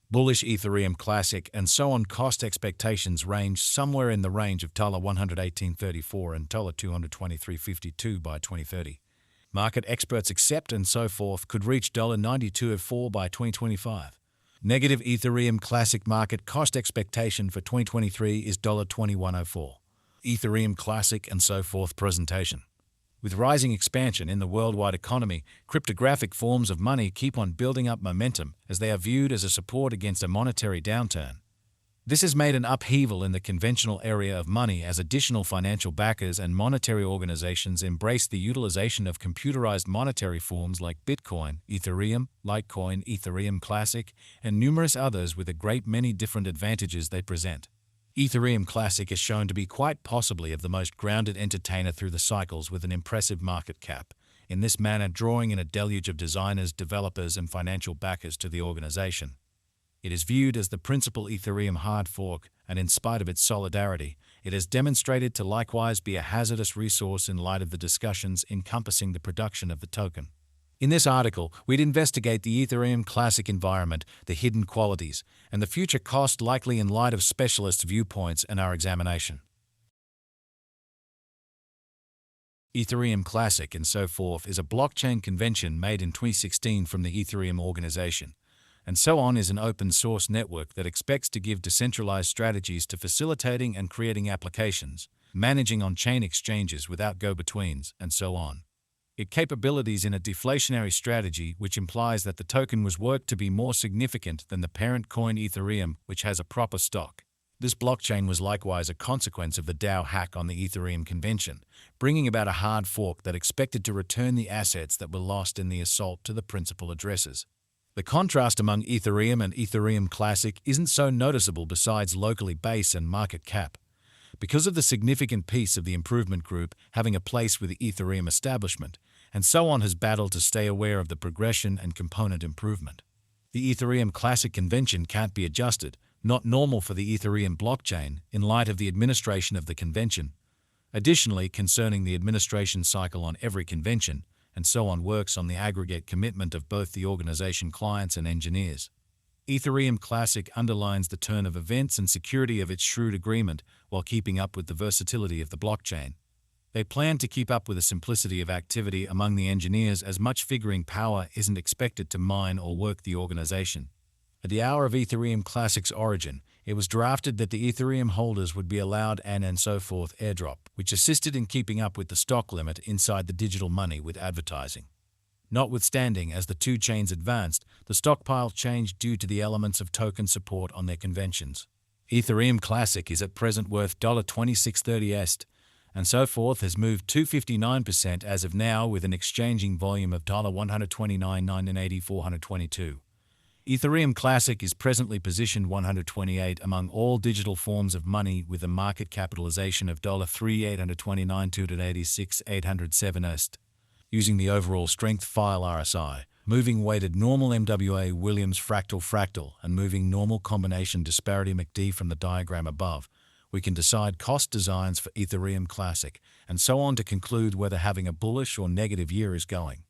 Bullish Ethereum Classic and so on cost expectations range somewhere in the range of $118.34 and $223.52 by 2030. Market experts accept and so forth could reach $92.04 by 2025. Negative Ethereum Classic market cost expectation for 2023 is $21.04. Ethereum Classic and so forth presentation. With rising expansion in the worldwide economy, cryptographic forms of money keep on building up momentum as they are viewed as a support against a monetary downturn. This has made an upheaval in the conventional area of money as additional financial backers and monetary organizations embrace the utilization of computerized monetary forms like Bitcoin, Ethereum, Litecoin, Ethereum Classic, and numerous others with a great many different advantages they present. Ethereum Classic is shown to be quite possibly of the most grounded entertainer through the cycles with an impressive market cap, in this manner drawing in a deluge of designers, developers, and financial backers to the organization. It is viewed as the principal Ethereum hard fork, and in spite of its solidarity, it has demonstrated to likewise be a hazardous resource in light of the discussions encompassing the production of the token. In this article, we'd investigate the Ethereum Classic environment, the hidden qualities, and the future cost likely in light of specialist viewpoints and our examination. Ethereum Classic and so forth is a blockchain convention made in 2016 from the Ethereum organization, and so on is an open-source network that expects to give decentralized strategies to facilitating and creating applications, managing on-chain exchanges without go-betweens, and so on. Its capabilities in a deflationary strategy which implies that the token was worked to be more significant than the parent coin Ethereum, which has a proper stock. This blockchain was likewise a consequence of the DAO hack on the Ethereum convention, bringing about a hard fork that expected to return the assets that were lost in the assault to the principal addresses. The contrast among Ethereum and Ethereum Classic isn't so noticeable besides locally base and market cap. Because of the significant piece of the improvement group having a place with the Ethereum establishment, and so on has battled to stay aware of the progression and component improvement. The Ethereum Classic convention can't be adjusted, not normal for the Ethereum blockchain, in light of the administration of the convention. Additionally, concerning the administration cycle on every convention, and so on works on the aggregate commitment of both the organization clients and engineers. Ethereum Classic underlines the turn of events and security of its shrewd agreement while keeping up with the versatility of the blockchain. They plan to keep up with the simplicity of activity among the engineers as much figuring power isn't expected to mine or work the organization. At the hour of Ethereum Classic's origin, it was drafted that the Ethereum holders would be allowed and so forth airdrop, which assisted in keeping up with the stock limit inside the digital money with advertising. Notwithstanding, as the two chains advanced, the stockpile changed due to the elements of token support on their conventions. Ethereum Classic is at present worth $26.30 and so forth has moved 259% as of now with an exchanging volume of $129.98422. Ethereum Classic is presently positioned 128 among all digital forms of money with a market capitalization of $3,829.286,807. Using the overall strength file RSI, moving weighted normal MWA Williams fractal, and moving normal combination disparity MACD from the diagram above, we can decide cost designs for Ethereum Classic, and so on to conclude whether having a bullish or negative year is going.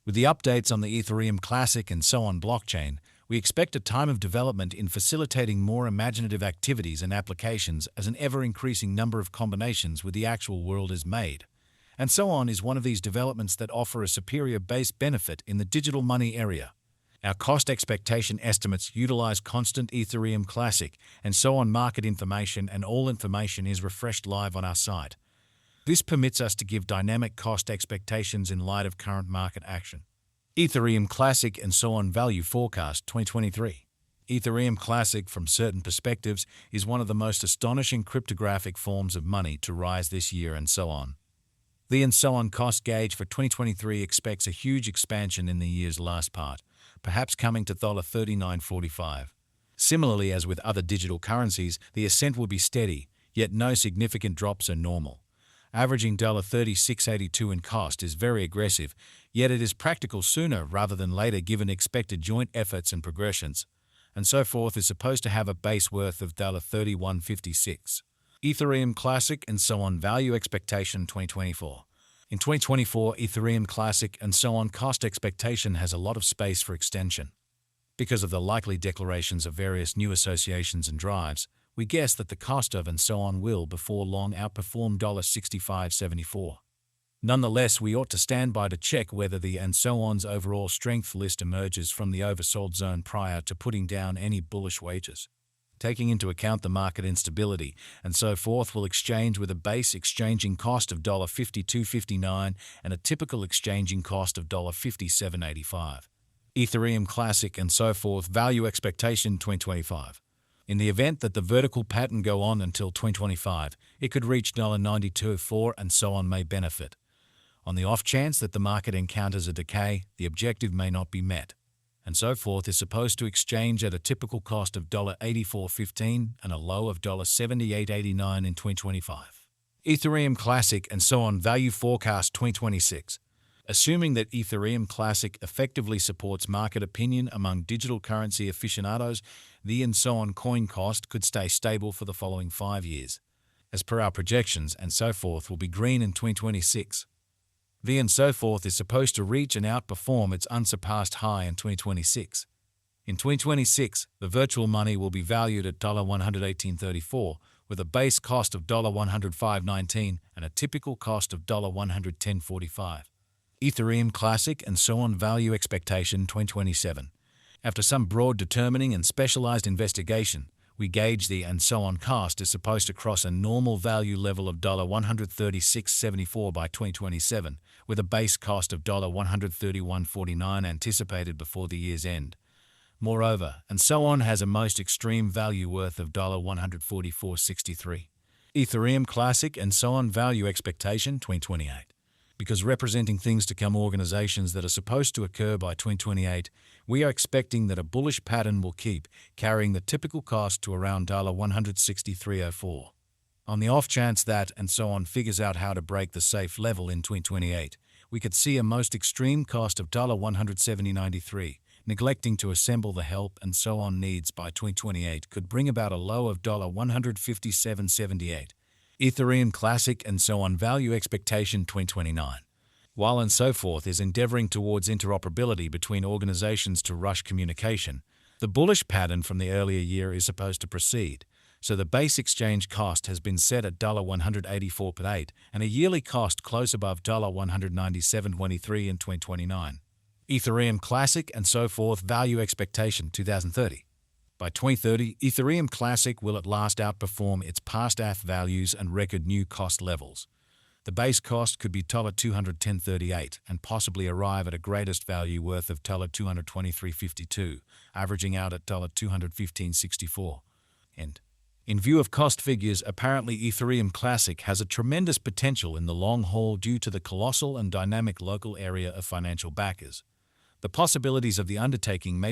With the updates on the Ethereum Classic and so on blockchain, we expect a time of development in facilitating more imaginative activities and applications as an ever-increasing number of combinations with the actual world is made. And so on is one of these developments that offer a superior base benefit in the digital money area. Our cost expectation estimates utilize constant Ethereum Classic and so on market information, and all information is refreshed live on our site. This permits us to give dynamic cost expectations in light of current market action. Ethereum Classic and so on value forecast 2023. Ethereum Classic, from certain perspectives, is one of the most astonishing cryptographic forms of money to rise this year and so on. The and so on cost gauge for 2023 expects a huge expansion in the year's last part, perhaps coming to $39.45. Similarly, as with other digital currencies, the ascent will be steady, yet no significant drops are normal. Averaging $36.82 in cost is very aggressive, yet it is practical sooner rather than later given expected joint efforts and progressions, and so forth is supposed to have a base worth of $31.56. Ethereum Classic and so on value expectation 2024. In 2024, Ethereum Classic and so on cost expectation has a lot of space for extension. Because of the likely declarations of various new associations and drives, we guess that the cost of and so on will before long outperform $65.74. Nonetheless, we ought to stand by to check whether the and so on's overall strength list emerges from the oversold zone prior to putting down any bullish wagers. Taking into account the market instability and so forth will exchange with a base exchanging cost of $52.59 and a typical exchanging cost of $57.85. Ethereum Classic and so forth value expectation 2025. In the event that the vertical pattern go on until 2025, it could reach $92.04 and so on may benefit. On the off chance that the market encounters a decay, the objective may not be met. And so forth is supposed to exchange at a typical cost of $84.15 and a low of $78.89 in 2025. Ethereum Classic and so on value forecast 2026. Assuming that Ethereum Classic effectively supports market opinion among digital currency aficionados, the and so on coin cost could stay stable for the following 5 years. As per our projections, and so forth will be green in 2026. The and so forth is supposed to reach and outperform its unsurpassed high in 2026. In 2026, the virtual money will be valued at $118.34, with a base cost of $105.19 and a typical cost of $110.45. Ethereum Classic and so on value expectation 2027. After some broad determining and specialized investigation, we gauge the and so on cost is supposed to cross a normal value level of $136.74 by 2027, with a base cost of $131.49 anticipated before the year's end. Moreover, and so on has a most extreme value worth of $144.63. Ethereum Classic and so on value expectation 2028. Because representing things to come organizations that are supposed to occur by 2028, we are expecting that a bullish pattern will keep carrying the typical cost to around $163.04. On the off chance that and so on figures out how to break the safe level in 2028, we could see a most extreme cost of $170.93. Neglecting to assemble the help and so on needs by 2028 could bring about a low of $157.78. Ethereum Classic and so on value expectation 2029. While and so forth is endeavoring towards interoperability between organizations to rush communication, the bullish pattern from the earlier year is supposed to proceed, so the base exchange cost has been set at $184 per 8 and a yearly cost close above $197.23 in 2029. Ethereum Classic and so forth value expectation 2030. By 2030, Ethereum Classic will at last outperform its past ETH values and record new cost levels. The base cost could be $210.38 and possibly arrive at a greatest value worth of $223.52, averaging out at $215.64. And in view of cost figures, apparently Ethereum Classic has a tremendous potential in the long haul due to the colossal and dynamic local area of financial backers. The possibilities of the undertaking may be